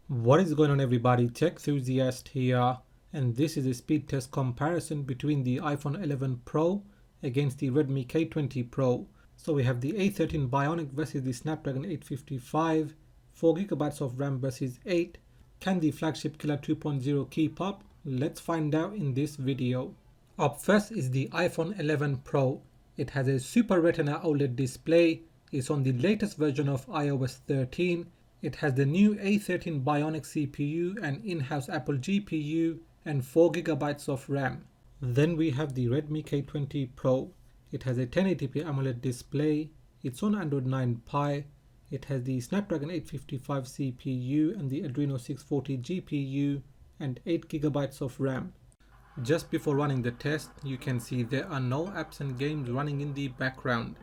What is going on, everybody? Tech enthusiast here, and this is a speed test comparison between the iPhone 11 Pro against the Redmi K20 Pro. So we have the A13 Bionic versus the Snapdragon 855, 4GB of RAM versus 8. Can the Flagship Killer 2.0 keep up? Let's find out in this video. Up first is the iPhone 11 Pro. It has a Super Retina OLED display. It's on the latest version of iOS 13. It has the new A13 Bionic CPU and in-house Apple GPU and 4GB of RAM. Then we have the Redmi K20 Pro. It has a 1080p AMOLED display. It's on Android 9 Pie. It has the Snapdragon 855 CPU and the Adreno 640 GPU and 8GB of RAM. Just before running the test, you can see there are no apps and games running in the background.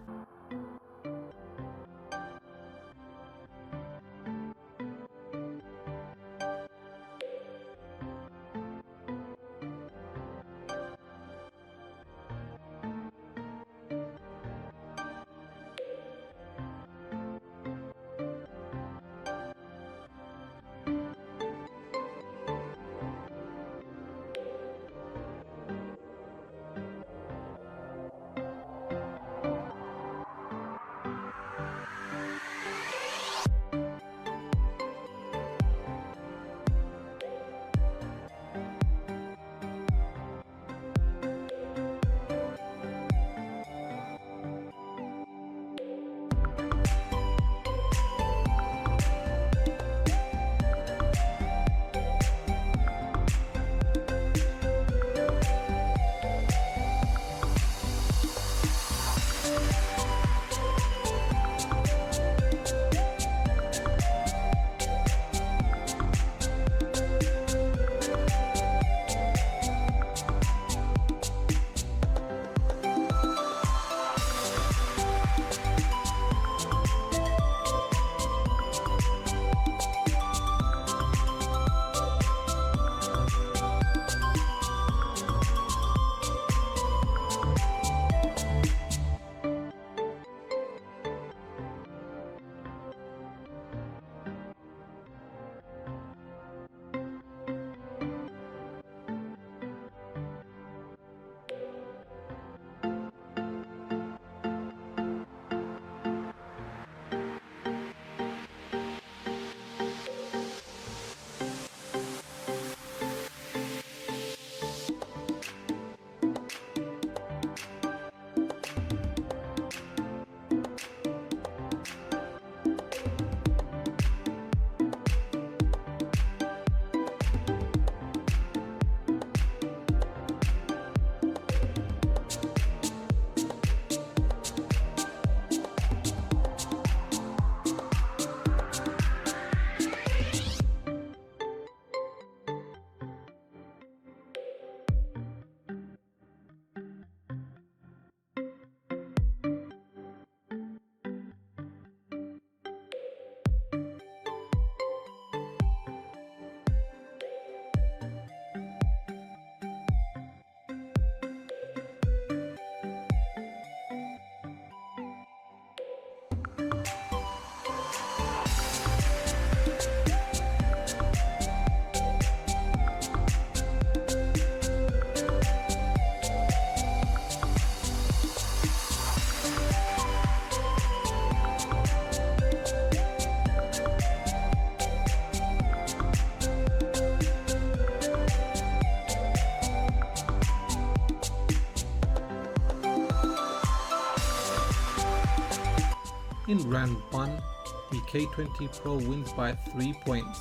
In round 1, the K20 Pro wins by 3 points.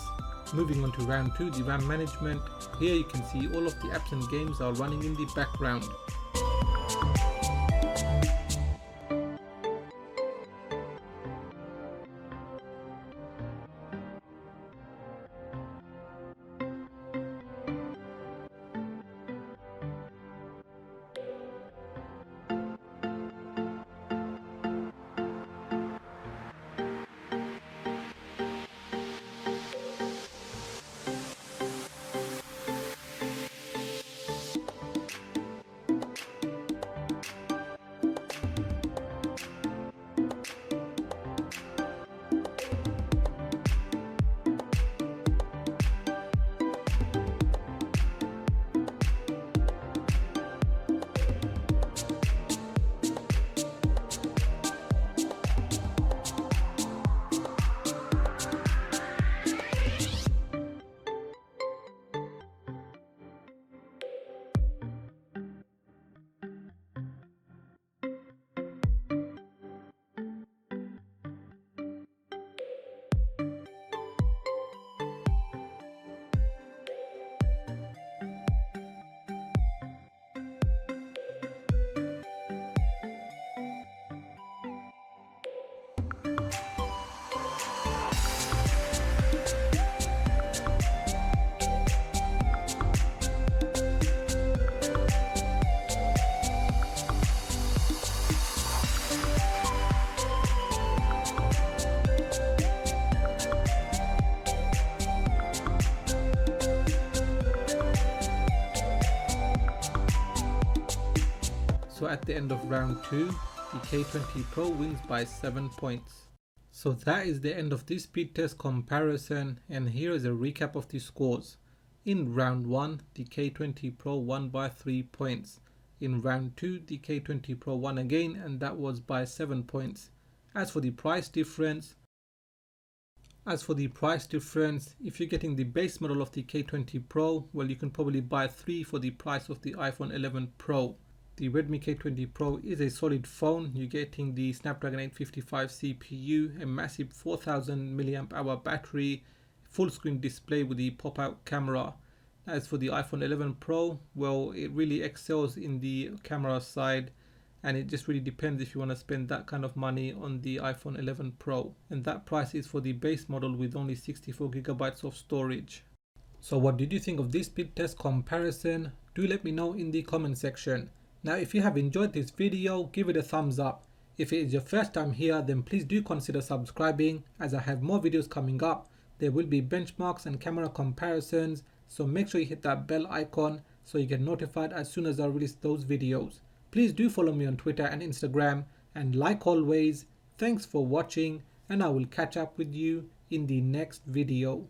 Moving on to round 2, the RAM management. Here you can see all of the apps and games are running in the background. So at the end of round 2, the K20 Pro wins by 7 points. So that is the end of this speed test comparison, and here is a recap of the scores. In round 1, the K20 Pro won by 3 points. In round 2, the K20 Pro won again, and that was by 7 points. As for the price difference, if you're getting the base model of the K20 Pro, well, you can probably buy 3 for the price of the iPhone 11 Pro. The Redmi K20 Pro is a solid phone. You're getting the Snapdragon 855 CPU, a massive 4000 mAh battery, full screen display with the pop-out camera. As for the iPhone 11 Pro, well, it really excels in the camera side, and it just really depends if you want to spend that kind of money on the iPhone 11 Pro. And that price is for the base model with only 64GB of storage. So what did you think of this speed test comparison? Do let me know in the comment section. Now if you have enjoyed this video, give it a thumbs up. If it is your first time here, then please do consider subscribing, as I have more videos coming up. There will be benchmarks and camera comparisons, so make sure you hit that bell icon so you get notified as soon as I release those videos. Please do follow me on Twitter and Instagram, and like always, thanks for watching, and I will catch up with you in the next video.